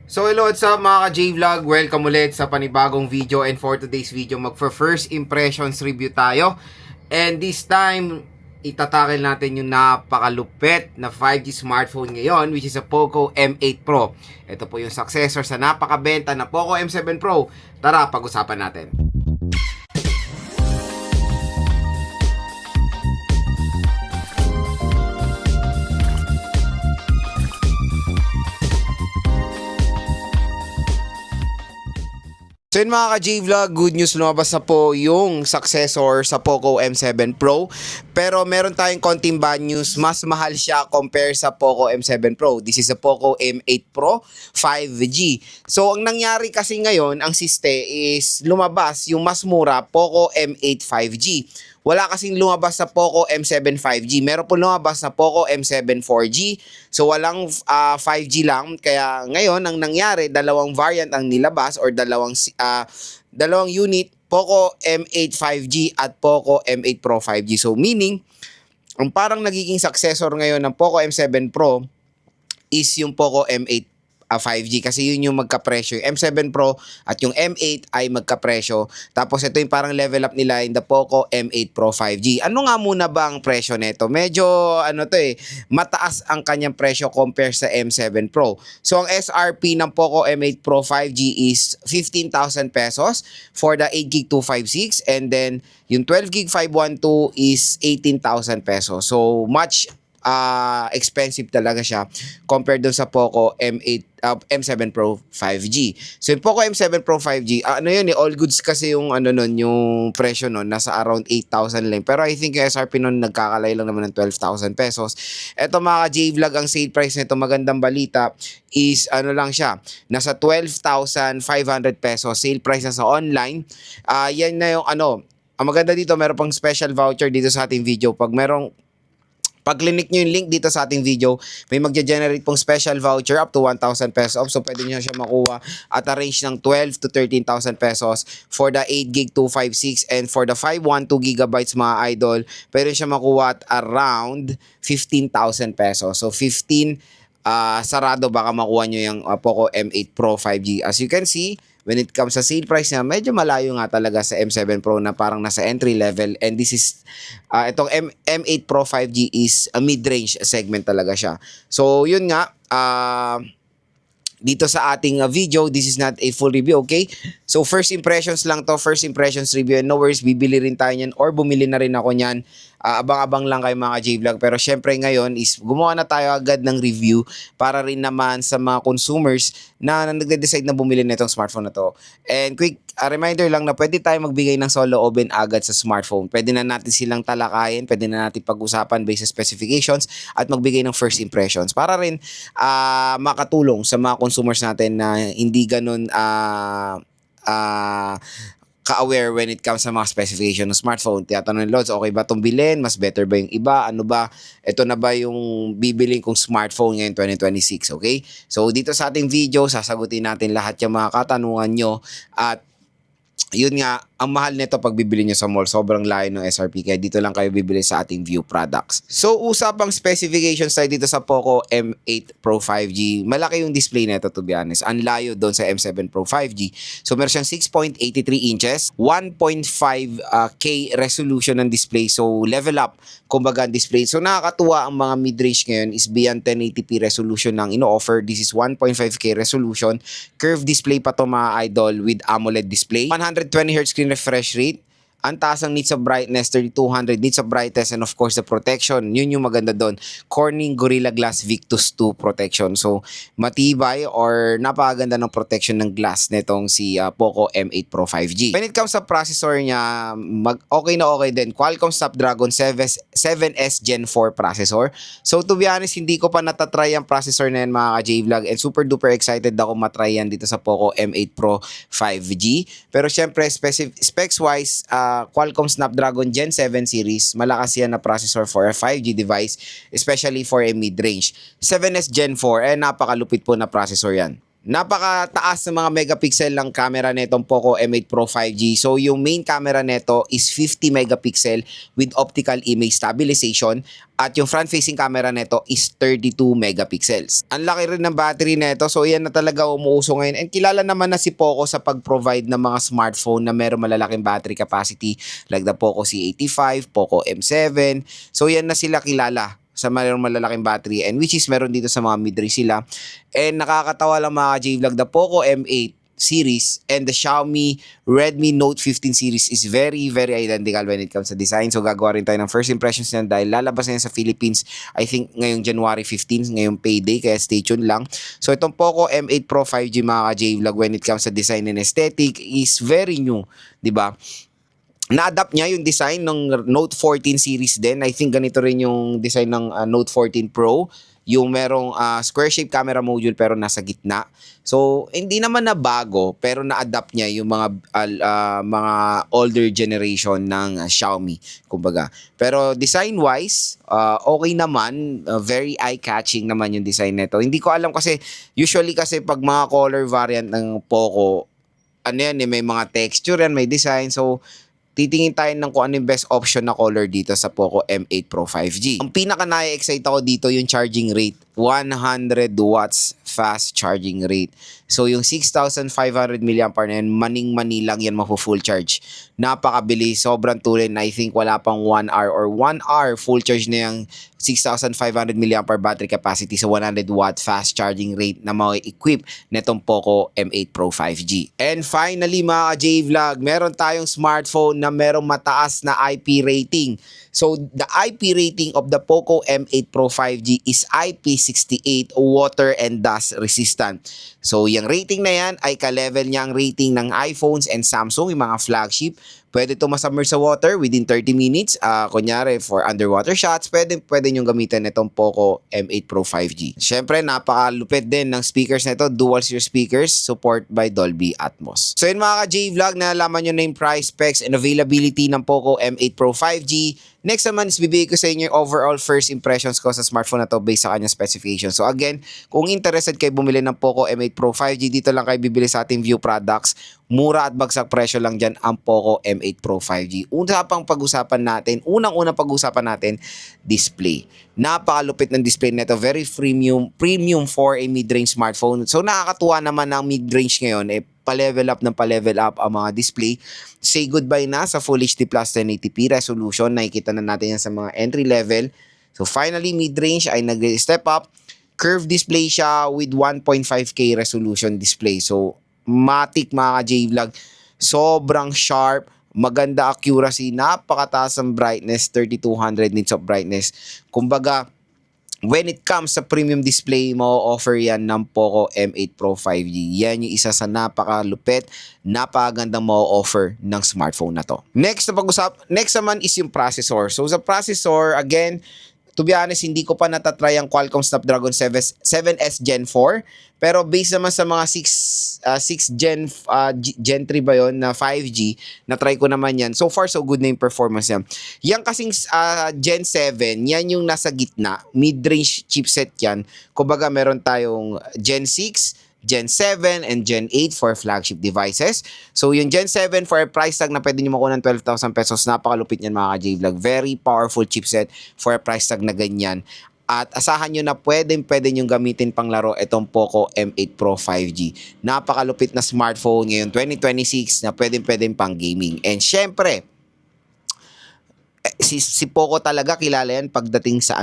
So hello, what's up mga ka-J-Vlog? Welcome ulit sa panibagong video, and for today's video mag-first impressions review tayo. And this time, itatakil natin yung napakalupit na 5G smartphone ngayon, which is a Poco M8 Pro. Ito po yung successor sa napakabenta na Poco M7 Pro. Tara, pag-usapan natin. So yun mga ka-J-Vlog, good news, lumabas na po yung successor sa Poco M7 Pro. Pero meron tayong konting bad news, mas mahal siya compare sa Poco M7 Pro. This is a Poco M8 Pro 5G. So ang nangyari kasi ngayon, ang siste is lumabas yung mas mura Poco M8 5G. Wala kasing lumabas sa Poco M7 5G. Meron po lumabas sa Poco M7 4G. So walang 5G lang. Kaya ngayon ang nangyari, dalawang variant ang nilabas or dalawang unit, Poco M8 5G at Poco M8 Pro 5G. So meaning, ang parang nagiging successor ngayon ng Poco M7 Pro is yung Poco M8 5G kasi yun yung magkapresyo. Yung M7 Pro at yung M8 ay magkapresyo. Tapos ito yung parang level up nila in the Poco M8 Pro 5G. Ano nga muna ba ang presyo nito? Medyo mataas ang kanyang presyo compare sa M7 Pro. So ang SRP ng Poco M8 Pro 5G is 15,000 pesos for the 8GB 256, and then yung 12GB 512 is 18,000 pesos. So much expensive talaga siya compared dun sa Poco M7 Pro 5G. So yung Poco M7 Pro 5G, all goods kasi yung yung presyo nun, nasa around 8,000 lang. Pero I think yung SRP nun nagkakalay lang naman ng 12,000 pesos. Eto mga J-Vlog, ang sale price nito, magandang balita, is lang siya, nasa 12,500 pesos. Sale price na sa online. Yan na yung ang maganda dito, meron pang special voucher dito sa ating video. Pag clinic nyo yung link dito sa ating video, may magge-generate pong special voucher up to 1,000 pesos off. So pwede nyo siya makuha at a range ng 12 to 13,000 pesos for the 8GB 256, and for the 512GB mga idol, pwede siya makuha at around 15,000 pesos. So 15 sarado baka makuha nyo yung Poco M8 Pro 5G. As you can see, when it comes sa sale price niya, medyo malayo nga talaga sa M7 Pro na parang nasa entry level, and this is itong M8 Pro 5G is a mid-range segment talaga siya. So yun nga, dito sa ating video, this is not a full review, okay? So first impressions lang to, first impressions review, and no worries, bibili rin tayo niyan or bumili na rin ako niyan. Abang-abang lang kayo mga J-Vlog. Pero syempre ngayon is gumawa na tayo agad ng review para rin naman sa mga consumers na nagde-decide na bumili na itong smartphone na to. And quick reminder lang na pwede tayo magbigay ng solo open agad sa smartphone. Pwede na natin silang talakayin, pwede na natin pag-usapan based sa specifications at magbigay ng first impressions para rin makatulong sa mga consumers natin na hindi ganun ka-aware when it comes sa mga specification ng smartphone. Tiyatanong ng Lods, okay ba itong bilhin? Mas better ba yung iba? Ano ba? Ito na ba yung bibiling kong smartphone ngayon 2026? Okay? So dito sa ating video, sasagutin natin lahat yung mga katanungan nyo, at yun nga, ang mahal nito pag bibili nyo sa mall, sobrang layo ng SRP, kaya dito lang kayo bibili sa ating view products. So usapang specifications tayo dito sa Poco M8 Pro 5G. Malaki yung display nito, to be honest. Ang layo doon sa M7 Pro 5G. So meron siyang 6.83 inches, 1.5K resolution ng display. So level up, kumbaga, ang display. So nakakatuwa, ang mga mid-range ngayon is beyond 1080p resolution ng ino-offer. This is 1.5K resolution. Curved display pa to mga idol with AMOLED display. 120Hz screen refresh rate. Ang taas ng nits of brightness, 3200 nits of brightness, and of course the protection. Yun yung maganda doon. Corning Gorilla Glass Victus 2 protection. So matibay or napakaganda ng protection ng glass nitong si Poco M8 Pro 5G. When it comes sa processor niya, okay na okay din. Qualcomm Snapdragon 7S Gen 4 processor. So to be honest, hindi ko pa natatry ang processor na yan mga ka-J-Vlog, and super duper excited ako matry yan dito sa Poco M8 Pro 5G. Pero syempre specs wise, Qualcomm Snapdragon Gen 7 series, malakas yan na processor for a 5G device, especially for a mid-range. 7S Gen 4, napakalupit po na processor yan. Napakataas ng mga megapixel ng camera nitong Poco M8 Pro 5G. So yung main camera nito is 50 megapixel with optical image stabilization at yung front-facing camera nito is 32 megapixels. Ang laki rin ng battery nito, so yan na talaga umuuso ngayon. And kilala naman na si Poco sa pag-provide ng mga smartphone na meron malalaking battery capacity like the Poco C85, Poco M7. So yan na sila kilala sa mayroong malalaking battery, and which is meron dito sa mga mid-range sila. And nakakatawa lang mga J-Vlog, the Poco M8 series and the Xiaomi Redmi Note 15 series is very identical when it comes to design. So gagawa rin tayo ng first impressions niyan dahil lalabas na yan sa Philippines I think ngayong January 15, ngayong payday, kaya stay tuned lang. So itong Poco M8 Pro 5G mga J-Vlog when it comes to design and aesthetic is very new, di ba? Na-adapt niya yung design ng Note 14 series din. I think ganito rin yung design ng Note 14 Pro. Yung merong square shape camera module pero nasa gitna. So, hindi naman na bago pero na-adapt niya yung mga older generation ng Xiaomi, kumbaga. Pero design-wise, okay naman. Very eye-catching naman yung design nito. Hindi ko alam kasi, usually kasi pag mga color variant ng Poco, ano yan, may mga texture yan, may design. So, titingin tayo ng kung ano yung best option na color dito sa Poco M8 Pro 5G. Ang pinaka na-excite ako dito yung charging rate. 100 watts fast charging rate. So yung 6,500 mAh na yan, maning-mani lang yan mafu-full charge. Napakabilis, sobrang tulin. I think wala pang 1 hour or 1 hour full charge na yung 6,500 mAh battery capacity sa 100 watt fast charging rate na ma-equip netong Poco M8 Pro 5G. And finally mga J-Vlog, meron tayong smartphone na merong mataas na IP rating. So, the IP rating of the Poco M8 Pro 5G is IP68 water and dust resistant. So, yung rating na yan ay ka-level niya ang rating ng iPhones and Samsung, yung mga flagship. Pwede ito masubmerge sa water within 30 minutes. Kunyari, for underwater shots, pwede nyo gamitin itong Poco M8 Pro 5G. Siyempre, napakalupit din ng speakers na ito. Dual-sear speakers, support by Dolby Atmos. So yun mga ka-J-Vlog, nalaman nyo na yung price, specs, and availability ng Poco M8 Pro 5G. Next naman is bibigay ko sa inyo yung overall first impressions ko sa smartphone na to based sa kanyang specification. So again, kung interested kayo bumili ng Poco M8 Pro 5G, dito lang kayo bibili sa ating View Products. Mura at bagsak presyo lang dyan ang Poco M8 Pro 5G. Unang pag-usapan natin, display. Napakalupit ng display nito. Very premium for a mid-range smartphone. So nakakatuwa naman ang mid-range ngayon. Pa-level up ang mga display. Say goodbye na sa Full HD Plus 1080p resolution. Nakikita na natin yan sa mga entry level. So finally, mid-range ay nag-step up. Curved display siya with 1.5K resolution display. So matik mga J-Vlog. Sobrang sharp. Maganda accuracy. Napakataas ang brightness. 3200 nits of brightness. Kumbaga, when it comes sa premium display, mo-offer yan ng Poco M8 Pro 5G. Yan yung isa sa napakalupit, napakagandang mo-offer ng smartphone na to. Next naman is yung processor. So sa processor, again, to be honest, hindi ko pa natatry ang Qualcomm Snapdragon 7S Gen 4. Pero based naman sa mga 6 Gen 3 ba yun na 5G, na-try ko naman yan. So far, so good na yung performance yan. Yan kasing Gen 7, yan yung nasa gitna. Mid-range chipset yan. Kumbaga, meron tayong Gen 6, Gen 7, and Gen 8 for flagship devices. So, yung Gen 7 for a price tag na pwede nyo makuha ng 12,000 pesos, napakalupit yan mga J-Vlog. Very powerful chipset for a price tag na ganyan. At asahan nyo na pwede nyo gamitin pang laro itong Poco M8 Pro 5G. Napakalupit na smartphone ngayon 2026 na pwede pang gaming. And syempre, si Poco talaga kilala yan pagdating sa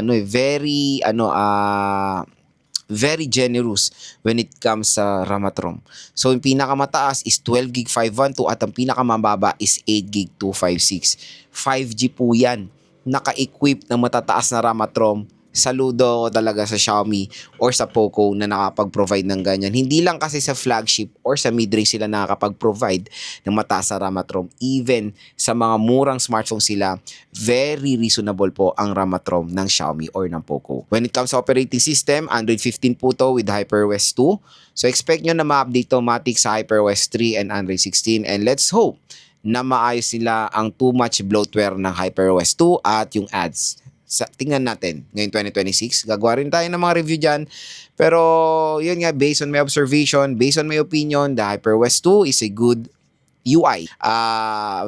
very generous when it comes sa RAM at ROM. So, yung pinakamataas is 12GB 512 at ang pinakamababa is 8GB 256. 5G po yan. Naka-equip ng matataas na RAM at ROM. Saludo ko talaga sa Xiaomi or sa Poco na nakapag-provide ng ganyan. Hindi lang kasi sa flagship or sa mid-range sila nakakapag-provide ng mataas na RAM at ROM. Even sa mga murang smartphone sila, very reasonable po ang RAM at ROM ng Xiaomi or ng Poco. When it comes to operating system, Android 15 po to with HyperOS 2. So expect nyo na ma-update automatic sa HyperOS 3 and Android 16. And let's hope na maayos sila ang too much bloatware ng HyperOS 2 at yung ads tingnan natin ngayong 2026. Gagawa rin tayo ng mga review dyan. Pero yun nga, based on my observation, based on my opinion, the HyperWest 2 is a good UI.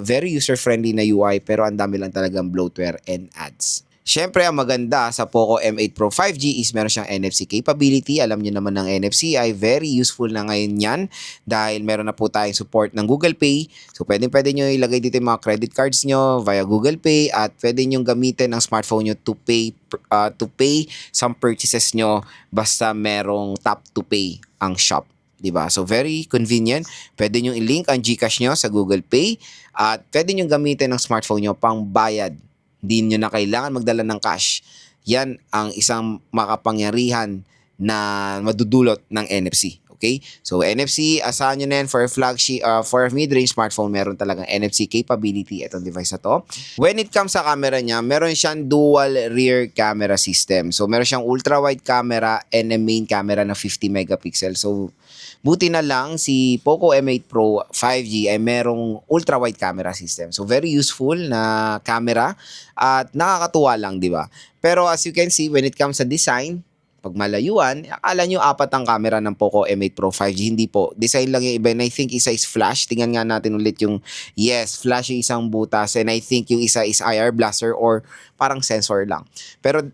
Very user-friendly na UI pero ang dami lang talagang bloatware and ads. Siyempre, ang maganda sa Poco M8 Pro 5G is meron siyang NFC capability. Alam niyo naman ng NFC ay very useful na ngayon yan dahil meron na po tayong support ng Google Pay. So, pwede nyo ilagay dito yung mga credit cards nyo via Google Pay at pwede nyo gamitin ang smartphone nyo to pay some purchases nyo basta merong tap to pay ang shop. Diba? So, very convenient. Pwede nyo i-link ang GCash nyo sa Google Pay at pwede nyo gamitin ang smartphone nyo pang bayad. Hindi nyo na kailangan magdala ng cash. Yan ang isang makapangyarihan na madudulot ng NFC. Okay? So, NFC, asahan nyo na yan for a flagship, for a mid-range smartphone, meron talagang NFC capability itong device na to. When it comes sa camera niya, meron siyang dual rear camera system. So, meron siyang ultra-wide camera and a main camera na 50 megapixel. So, buti na lang si Poco M8 Pro 5G ay merong ultra-wide camera system. So, very useful na camera at nakakatuwa lang, di ba? Pero as you can see, when it comes sa design, pag malayuan, akala nyo apat ang camera ng Poco M8 Pro 5G. Hindi po. Design lang yung iba. And I think isa is flash. Tingnan nga natin ulit yung, yes, flash yung isang butas. And I think yung isa is IR blaster or parang sensor lang. Pero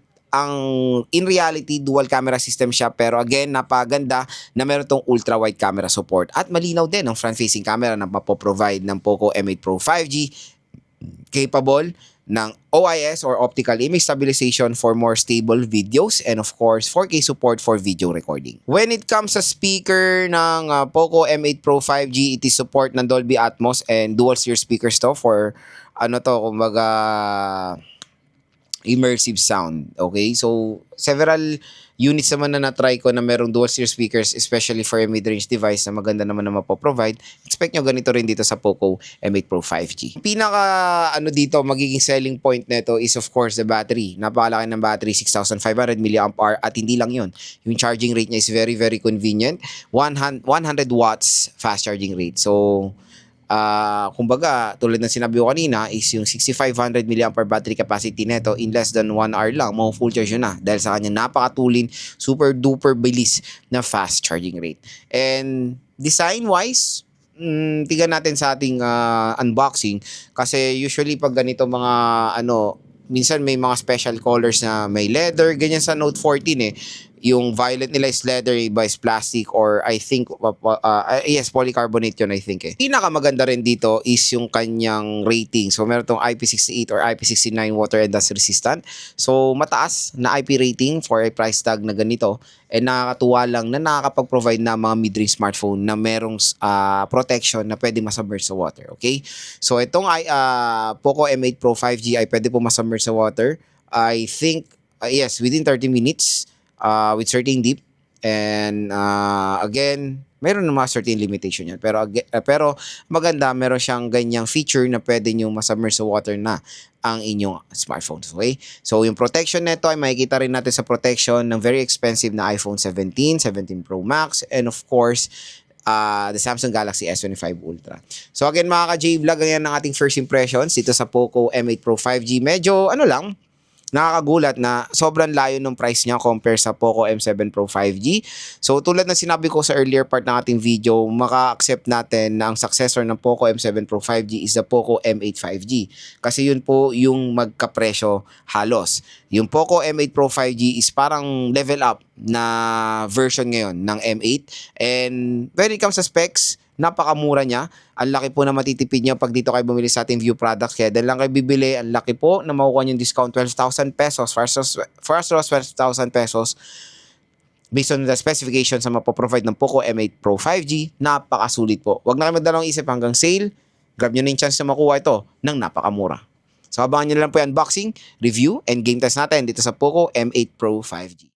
in reality, dual camera system siya. Pero again, napaganda na meron tong ultra-wide camera support. At malinaw din ang front-facing camera na mapoprovide ng Poco M8 Pro 5G. Capable ng OIS or optical image stabilization for more stable videos and of course 4K support for video recording. When it comes sa speaker ng Poco M8 Pro 5G, it is support ng Dolby Atmos and dual series speakers to for kumbaga immersive sound. Okay? So, several units naman na na-try ko na merong dual series speakers, especially for a mid-range device na maganda naman na mapoprovide. Expect nyo ganito rin dito sa Poco M8 Pro 5G. Pinaka dito, magiging selling point nito is of course the battery. Napakalaki ng battery, 6,500 mAh at hindi lang yun. Yung charging rate niya is very, very convenient. 100 watts fast charging rate. So, kumbaga, tulad ng sinabi ko kanina, is yung 6,500 mAh battery capacity nito in less than 1 hour lang, mga full charge yun na. Dahil sa kanya napakatulin, super duper bilis na fast charging rate. And design-wise, tingnan natin sa ating unboxing. Kasi usually pag ganito mga minsan may mga special colors na may leather, ganyan sa Note 14 eh. Yung violet nila is leather, iba is plastic or I think, yes, polycarbonate yun I think eh. Pinakamaganda rin dito is yung kanyang rating. So meron tong IP68 or IP69 water and dust resistant. So mataas na IP rating for a price tag na ganito. And nakakatuwa lang na nakakapag-provide na mga mid-range smartphone na merong protection na pwede masubmerge sa water. Okay? So itong Poco M8 Pro 5G ay pwede po masubmerge sa water. I think, yes, within 30 minutes. With certain deep and again meron ng mga certain limitation yan pero maganda, meron siyang ganyang feature na pwede nyo masubmerge sa water na ang inyong smartphone. Okay? So yung protection nito ay makikita rin natin sa protection ng very expensive na iPhone 17, 17 Pro Max and of course the Samsung Galaxy S25 Ultra. So again mga ka-J-Vlog, ganyan ang ating first impressions dito sa Poco M8 Pro 5G. Medyo lang, nakakagulat na sobrang layo ng price niya compare sa Poco M7 Pro 5G. So tulad ng sinabi ko sa earlier part ng ating video, maka-accept natin na ang successor ng Poco M7 Pro 5G is the Poco M8 5G. Kasi yun po yung magkapresyo halos. Yung Poco M8 Pro 5G is parang level up na version ngayon ng M8. And when it comes sa specs, napakamura niya. Ang laki po na matitipid niya pag dito kayo bumili sa ating View products. Kaya dahil lang kayo bibili, ang laki po na makukuha niyong discount 12,000 pesos. For us 12,000 pesos based on the specifications na mapoprovide ng Poco M8 Pro 5G, napakasulit po. Huwag na kayo magdalawang isip hanggang sale. Grab nyo na yung chance na makuha ito ng napakamura. So abangan nyo na lang po yung unboxing, review, and game test natin dito sa Poco M8 Pro 5G.